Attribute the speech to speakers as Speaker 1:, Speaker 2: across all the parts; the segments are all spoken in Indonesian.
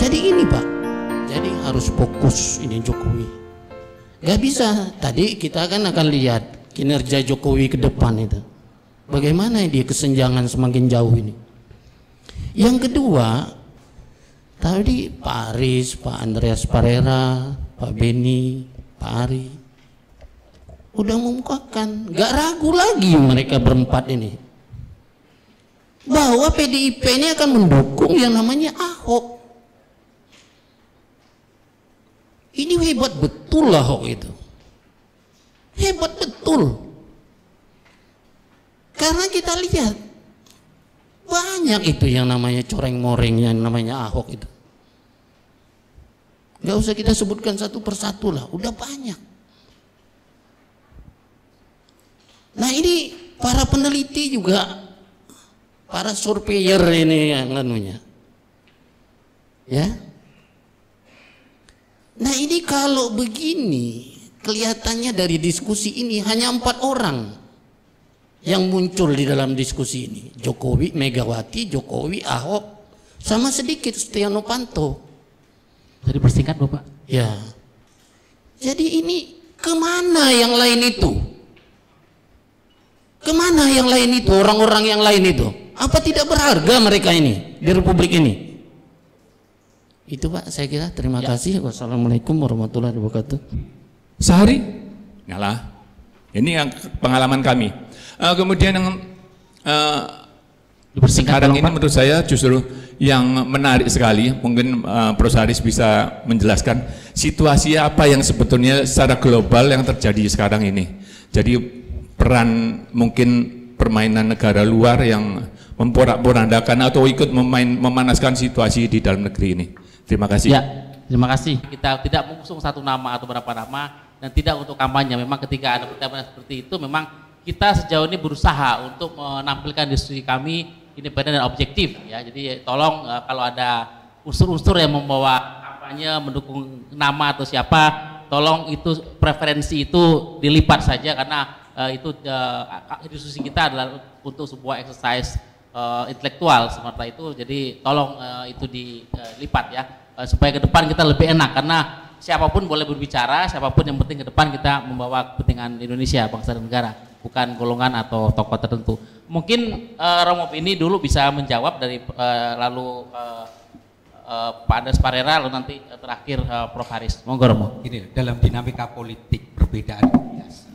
Speaker 1: Jadi ini Pak, jadi harus fokus ini Jokowi. Gak bisa, tadi kita kan akan lihat kinerja Jokowi ke depan itu. Bagaimana dia kesenjangan semakin jauh ini. Yang kedua, tadi Pak Aris, Pak Andreas Parera, Pak Beni, Pak Ari udah mengungkapkan, gak ragu lagi mereka berempat ini bahwa PDIP ini akan mendukung yang namanya Ahok. Ini hebat betul Ahok itu, hebat betul. Karena kita lihat banyak itu yang namanya coreng-moreng yang namanya Ahok itu. Gak usah kita sebutkan satu persatu lah, udah banyak. Nah ini para peneliti juga, para surveyor ini yang anunya, ya. Nah ini kalau begini, kelihatannya dari diskusi ini hanya 4 orang yang muncul di dalam diskusi ini. Jokowi, Megawati, Jokowi, Ahok, sama sedikit Setia Novanto.
Speaker 2: Jadi persingkat Bapak?
Speaker 1: Ya. Jadi ini kemana yang lain itu? Kemana yang lain itu? Orang-orang yang lain itu? Apa tidak berharga mereka ini di Republik ini? Itu Pak, saya kira. Terima kasih. Wassalamualaikum warahmatullahi wabarakatuh.
Speaker 3: Sehari? Ngalah. Ini yang pengalaman kami. Kemudian yang sekarang ini menurut saya justru yang menarik sekali, mungkin Prof. Haris bisa menjelaskan situasi apa yang sebetulnya secara global yang terjadi sekarang ini. Jadi peran mungkin permainan negara luar yang memporak-porandakan atau ikut memanaskan situasi di dalam negeri ini. Terima kasih.
Speaker 2: Ya, terima kasih. Kita tidak mengusung satu nama atau beberapa nama dan tidak untuk kampanye. Memang ketika ada pertanyaan seperti itu, memang kita sejauh ini berusaha untuk menampilkan diskusi kami independen dan objektif. Ya, jadi tolong kalau ada unsur-unsur yang membawa kampanye mendukung nama atau siapa, tolong itu preferensi itu dilipat saja karena itu diskusi kita adalah untuk sebuah exercise intelektual seperti itu. Jadi tolong itu dilipat ya, supaya ke depan kita lebih enak karena siapapun boleh berbicara, siapapun, yang penting ke depan kita membawa kepentingan Indonesia, bangsa dan negara, bukan golongan atau tokoh tertentu. Mungkin Romo ini dulu bisa menjawab dari lalu Pak Andreas Parera, lalu nanti terakhir Prof. Haris. Monggo Romo.
Speaker 4: Ini dalam dinamika politik perbedaan biasa.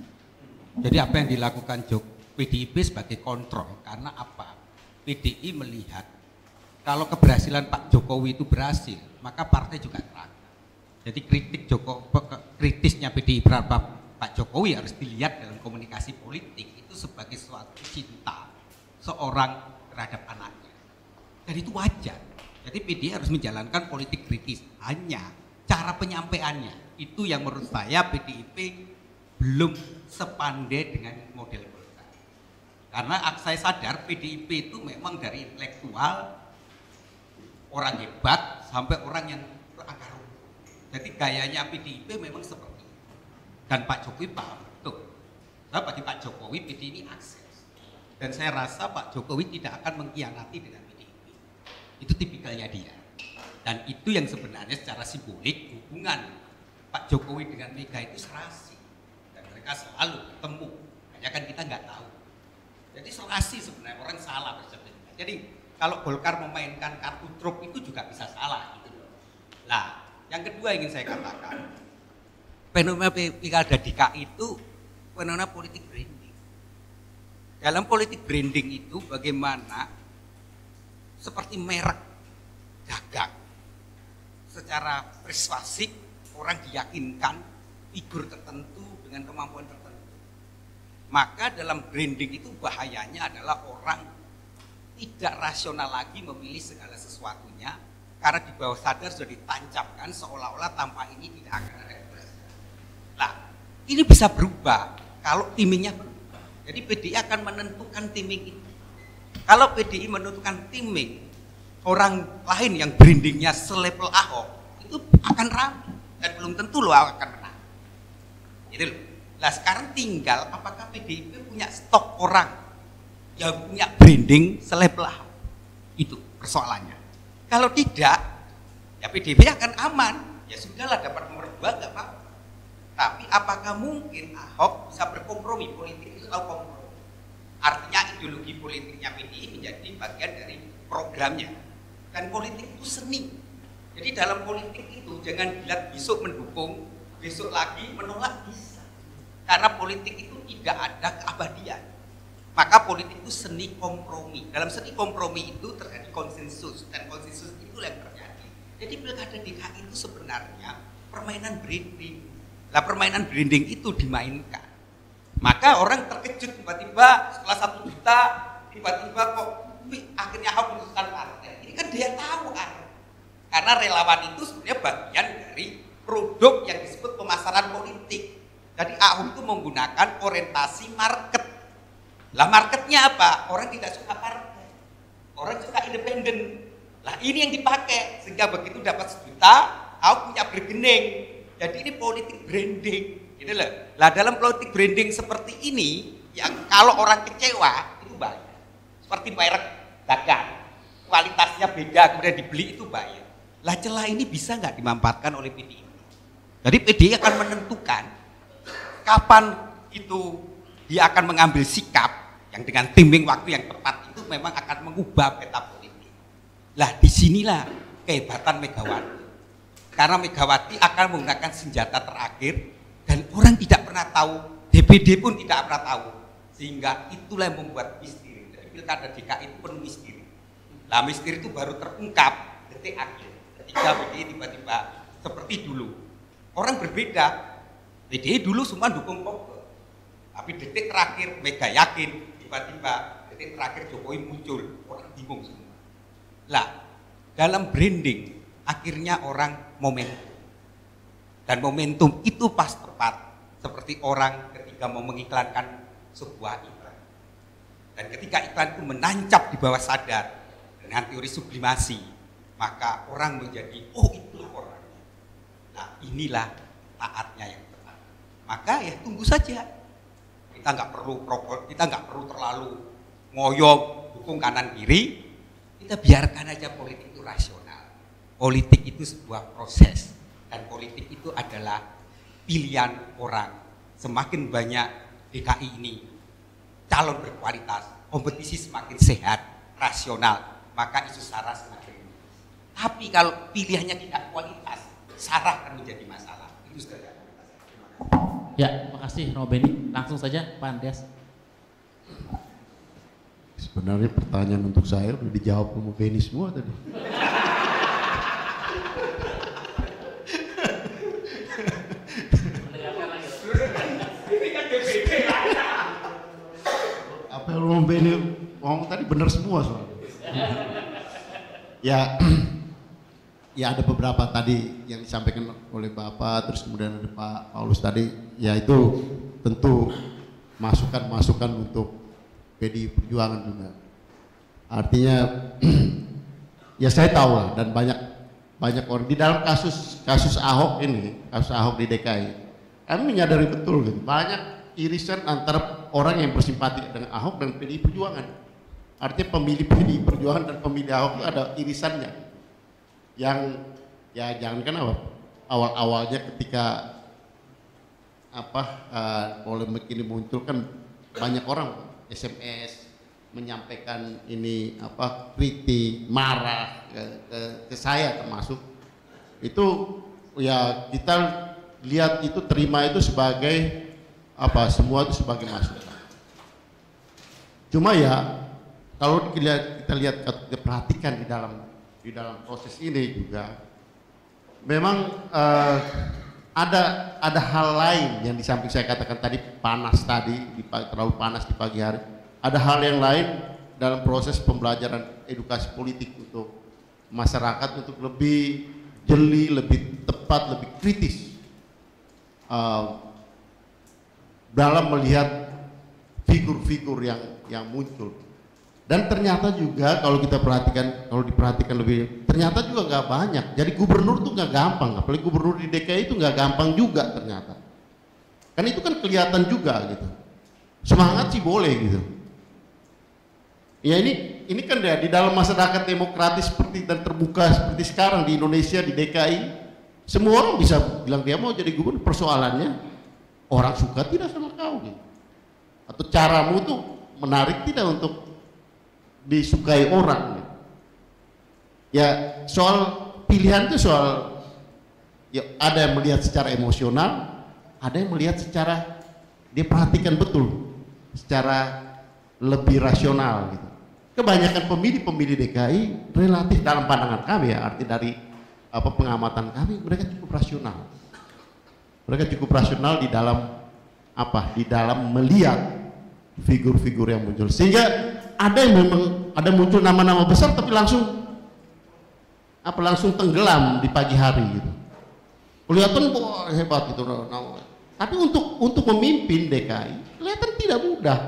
Speaker 4: Jadi apa yang dilakukan PDIP sebagai kontrol, karena apa? PDI melihat kalau keberhasilan Pak Jokowi itu berhasil, maka partai juga terang. Jadi kritisnya PDI berapa Pak Jokowi harus dilihat dalam komunikasi politik itu sebagai suatu cinta seorang terhadap anaknya. Dan itu wajar. Jadi PDI harus menjalankan politik kritis. Hanya cara penyampaiannya itu yang menurut saya PDIP belum sepandai dengan model Golkar. Karena saya sadar PDIP itu memang dari intelektual, orang hebat sampai orang yang berakar rumput. Jadi gayanya PDIP memang seperti itu. Dan Pak Jokowi paham betul. Nah, bagi Pak Jokowi PDIP ini akses. Dan saya rasa Pak Jokowi tidak akan mengkhianati dengan PDIP. Itu tipikalnya dia. Dan itu yang sebenarnya secara simbolik hubungan Pak Jokowi dengan Mega itu serasi. Dan mereka selalu ketemu. Hanya kan kita nggak tahu. Jadi serasi sebenarnya, orang salah persepsi. Jadi kalau Golkar memainkan kartu truk itu juga bisa salah gitu loh. Nah, yang kedua ingin saya katakan, fenomena pilkada DKI itu fenomena politik branding. Dalam politik branding itu bagaimana seperti merek dagang, secara persuasif orang diyakinkan figur tertentu dengan kemampuan tertentu. Maka dalam branding itu bahayanya adalah orang tidak rasional lagi memilih segala sesuatunya karena di bawah sadar sudah ditancapkan seolah-olah tanpa ini tidak akan ada keberhasilan. Nah, ini bisa berubah kalau timingnya berubah. Jadi PDI akan menentukan timing itu. Kalau PDI menentukan timing, orang lain yang brandingnya selevel Ahok itu akan ragu dan belum tentu loh akan menang. Gitu loh. Nah sekarang tinggal apakah PDIP punya stok orang yang punya branding selevel Ahok. Itu persoalannya. Kalau tidak, ya PDIP akan aman. Ya sudahlah, dapat nomor 2 nggak apa-apa. Tapi apakah mungkin Ahok bisa berkompromi? Politik itu tahu kompromi. Artinya ideologi politiknya PDI menjadi bagian dari programnya. Dan politik itu seni. Jadi dalam politik itu jangan dilihat besok mendukung, besok lagi menolak, bisa. Karena politik itu tidak ada keabadian. Maka politik itu seni kompromi. Dalam seni kompromi itu terjadi konsensus, dan konsensus itu yang terjadi. Jadi pilkada DKI itu sebenarnya permainan branding. Lah permainan branding itu dimainkan. Maka orang terkejut tiba-tiba setelah 1 juta, tiba-tiba kok akhirnya Ahok memutuskan partai. Ini kan dia tahu kan. Karena relawan itu sebenarnya bagian dari produk yang disebut pemasaran politik. Jadi Ahok itu menggunakan orientasi market. Lah marketnya apa? Orang tidak suka partai. Orang suka independen. Lah ini yang dipakai. Sehingga begitu dapat 1 juta, Ahok punya bergening. Jadi ini politik branding. Gitu loh. Lah dalam politik branding seperti ini, yang kalau orang kecewa, itu bahaya. Seperti merek dagang. Kualitasnya beda, kemudian dibeli, itu bahaya. Lah celah ini bisa nggak dimanfaatkan oleh PDI? Jadi PDI akan menentukan kapan itu dia akan mengambil sikap yang dengan timing waktu yang tepat itu memang akan mengubah peta politik. Lah disinilah kehebatan Megawati. Karena Megawati akan menggunakan senjata terakhir dan orang tidak pernah tahu, DPD pun tidak pernah tahu. Sehingga itulah yang membuat misteri. Jadi pilkada DKI itu penuh misteri. Lah misteri itu baru terungkap detik akhir. Ketika PDI tiba-tiba seperti dulu. Orang berbeda. PDI dulu semua dukung Pokok. Tapi detik terakhir Mega yakin, tiba-tiba detik terakhir Jokowi muncul. Orang bingung semua. Lah, dalam branding akhirnya orang momentum. Dan momentum itu pas tepat. Seperti orang ketika mau mengiklankan sebuah iklan. Dan ketika iklan itu menancap di bawah sadar dengan teori sublimasi, maka orang menjadi, oh itulah orangnya. Nah inilah taatnya yang tepat. Maka ya tunggu saja. Kita nggak perlu terlalu ngoyok dukung kanan kiri. Kita biarkan aja politik itu rasional. Politik itu sebuah proses dan politik itu adalah pilihan orang. Semakin banyak DKI ini calon berkualitas, kompetisi semakin sehat, rasional, maka isu SARA semakin. Tapi kalau pilihannya tidak kualitas, SARA akan menjadi masalah. Itu saja.
Speaker 2: Ya, terima kasih Romo Beni. Langsung saja Pak Andreas.
Speaker 5: Sebenarnya pertanyaan untuk saya udah dijawab Romo Beni semua tadi. Apa yang Romo Beni ngomong tadi benar semua soalnya. Ya ada beberapa tadi yang disampaikan oleh Bapak, terus kemudian ada Pak Paulus tadi, ya itu tentu masukan-masukan untuk PDI Perjuangan juga. Artinya ya saya tahu lah, dan banyak orang di dalam kasus Ahok ini, kasus Ahok di DKI, kami menyadari betul gitu, banyak irisan antara orang yang bersimpati dengan Ahok dan PDI Perjuangan. Artinya pemilih PDI Perjuangan dan pemilih Ahok itu ada irisannya. Yang ya jangankan awal-awalnya ketika polemik ini muncul kan banyak orang SMS menyampaikan ini kritik, marah ke saya termasuk. Itu ya kita lihat itu, terima itu sebagai semua itu sebagai masukan. Cuma ya kalau kita lihat, kita perhatikan di dalam proses ini juga memang ada hal lain yang di samping saya katakan tadi terlalu panas di pagi hari. Ada hal yang lain dalam proses pembelajaran edukasi politik untuk masyarakat untuk lebih jeli, lebih tepat, lebih kritis dalam melihat figur-figur yang muncul. Dan ternyata juga kalau diperhatikan lebih, ternyata juga nggak banyak. Jadi gubernur tuh nggak gampang, apalagi gubernur di DKI itu nggak gampang juga ternyata. Kan itu kan kelihatan juga gitu. Semangat sih boleh gitu. Ya ini ini kan ya di dalam masyarakat demokratis seperti dan terbuka seperti sekarang di Indonesia, di DKI, semua orang bisa bilang dia mau jadi gubernur. Persoalannya orang suka tidak sama kau gitu. Atau caramu tuh menarik tidak untuk disukai orang gitu. Ya soal pilihan itu soal ya, ada yang melihat secara emosional, ada yang melihat secara dia perhatikan betul, secara lebih rasional gitu. Kebanyakan pemilih DKI relatif dalam pandangan kami ya, arti dari pengamatan kami, mereka cukup rasional. Mereka cukup rasional di dalam di dalam melihat figur-figur yang muncul. Sehingga ada yang memang ada muncul nama-nama besar tapi langsung tenggelam di pagi hari gitu. Kelihatan hebat gitu. Tapi untuk memimpin DKI kelihatan tidak mudah.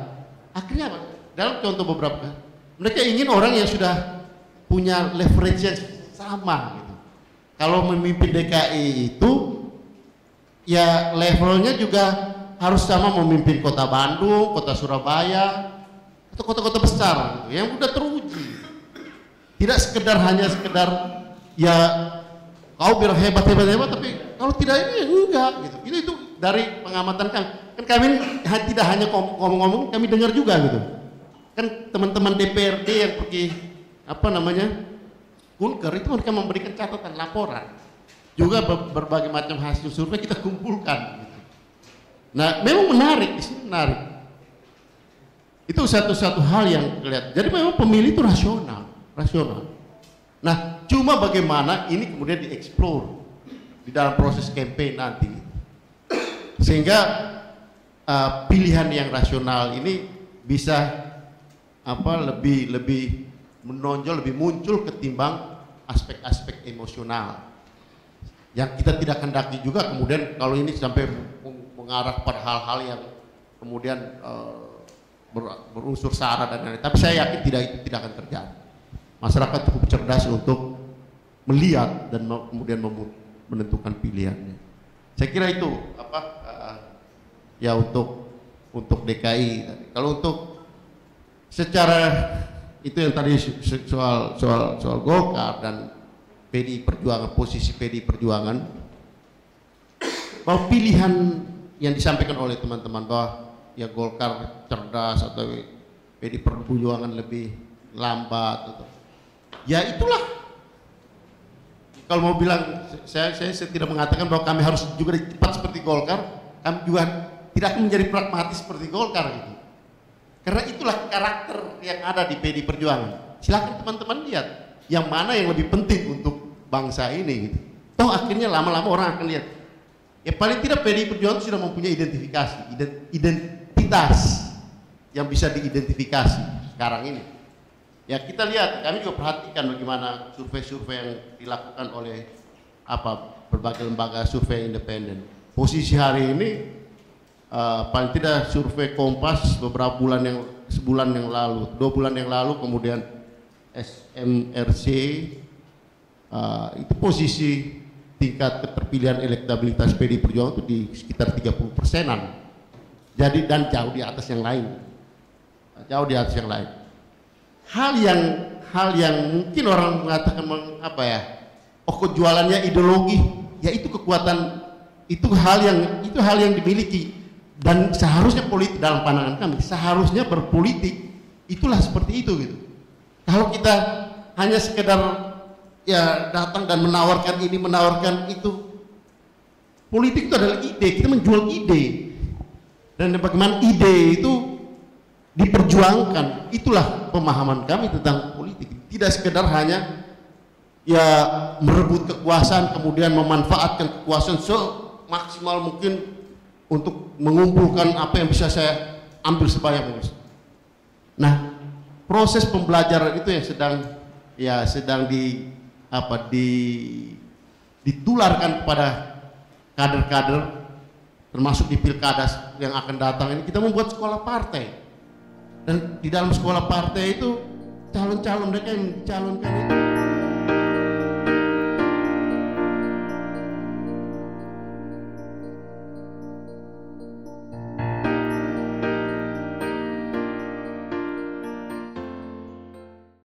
Speaker 5: Akhirnya apa? Dalam contoh beberapa, mereka ingin orang yang sudah punya leverage yang sama gitu. Kalau memimpin DKI itu ya levelnya juga harus sama memimpin kota Bandung, kota Surabaya, atau kota-kota besar gitu, yang udah teruji. Tidak hanya sekedar ya kau bilang hebat, tapi kalau tidak ini enggak gitu. Itu dari pengamatan kami. Kan kami tidak hanya ngomong-ngomong, kami dengar juga gitu. Kan teman-teman DPRD yang pergi Kunker itu mereka memberikan catatan laporan. Juga berbagai macam hasil survei kita kumpulkan gitu. Nah, memang menarik, di sini menarik. Itu satu hal yang kelihatan. Jadi memang pemilih itu rasional. Nah, cuma bagaimana ini kemudian dieksplor di dalam proses campaign nanti, sehingga pilihan yang rasional ini bisa lebih menonjol, lebih muncul ketimbang aspek-aspek emosional yang kita tidak kendaki juga. Kemudian kalau ini sampai mengarah pada hal-hal yang kemudian berunsur sara dan lain-lain, tapi saya yakin itu tidak akan terjadi. Masyarakat cukup cerdas untuk melihat dan kemudian menentukan pilihannya. Saya kira itu ya untuk DKI. Kalau untuk secara itu yang tadi soal Golkar dan PDI Perjuangan, posisi PDI Perjuangan, bahwa pilihan yang disampaikan oleh teman-teman bahwa ya Golkar cerdas atau PDI Perjuangan lebih lambat atau ya itulah. Kalau mau bilang saya tidak mengatakan bahwa kami harus juga cepat seperti Golkar, kami juga tidak akan menjadi pragmatis seperti Golkar gitu. Karena itulah karakter yang ada di PDI Perjuangan. Silakan teman-teman lihat yang mana yang lebih penting untuk bangsa ini gitu. Toh akhirnya lama-lama orang akan lihat. Ya paling tidak PDI Perjuangan sudah mempunyai identitas yang bisa diidentifikasi sekarang ini. Ya kita lihat, kami juga perhatikan bagaimana survei-survei yang dilakukan oleh berbagai lembaga survei independen. Posisi hari ini paling tidak survei Kompas sebulan yang lalu, 2 bulan yang lalu, kemudian SMRC itu posisi tingkat keterpilihan elektabilitas PDI Perjuangan itu di sekitar 30%-an. Jadi dan jauh di atas yang lain. Hal yang mungkin orang mengatakan kok jualannya ideologi, ya itu kekuatan, itu hal yang dimiliki. Dan seharusnya politik dalam pandangan kami, seharusnya berpolitik itulah seperti itu gitu. Kalau kita hanya sekedar ya datang dan menawarkan ini, menawarkan itu, politik itu adalah ide, kita menjual ide. Dan bagaimana ide itu diperjuangkan, itulah pemahaman kami tentang politik. Tidak sekedar hanya ya merebut kekuasaan, kemudian memanfaatkan kekuasaan semaksimal mungkin untuk mengumpulkan apa yang bisa saya ambil sebanyak mungkin. Nah, proses pembelajaran itu yang sedang ditularkan kepada kader-kader, termasuk di pilkada yang akan datang ini. Kita membuat sekolah partai, dan di dalam sekolah partai itu calon-calon mereka yang dicalonkan itu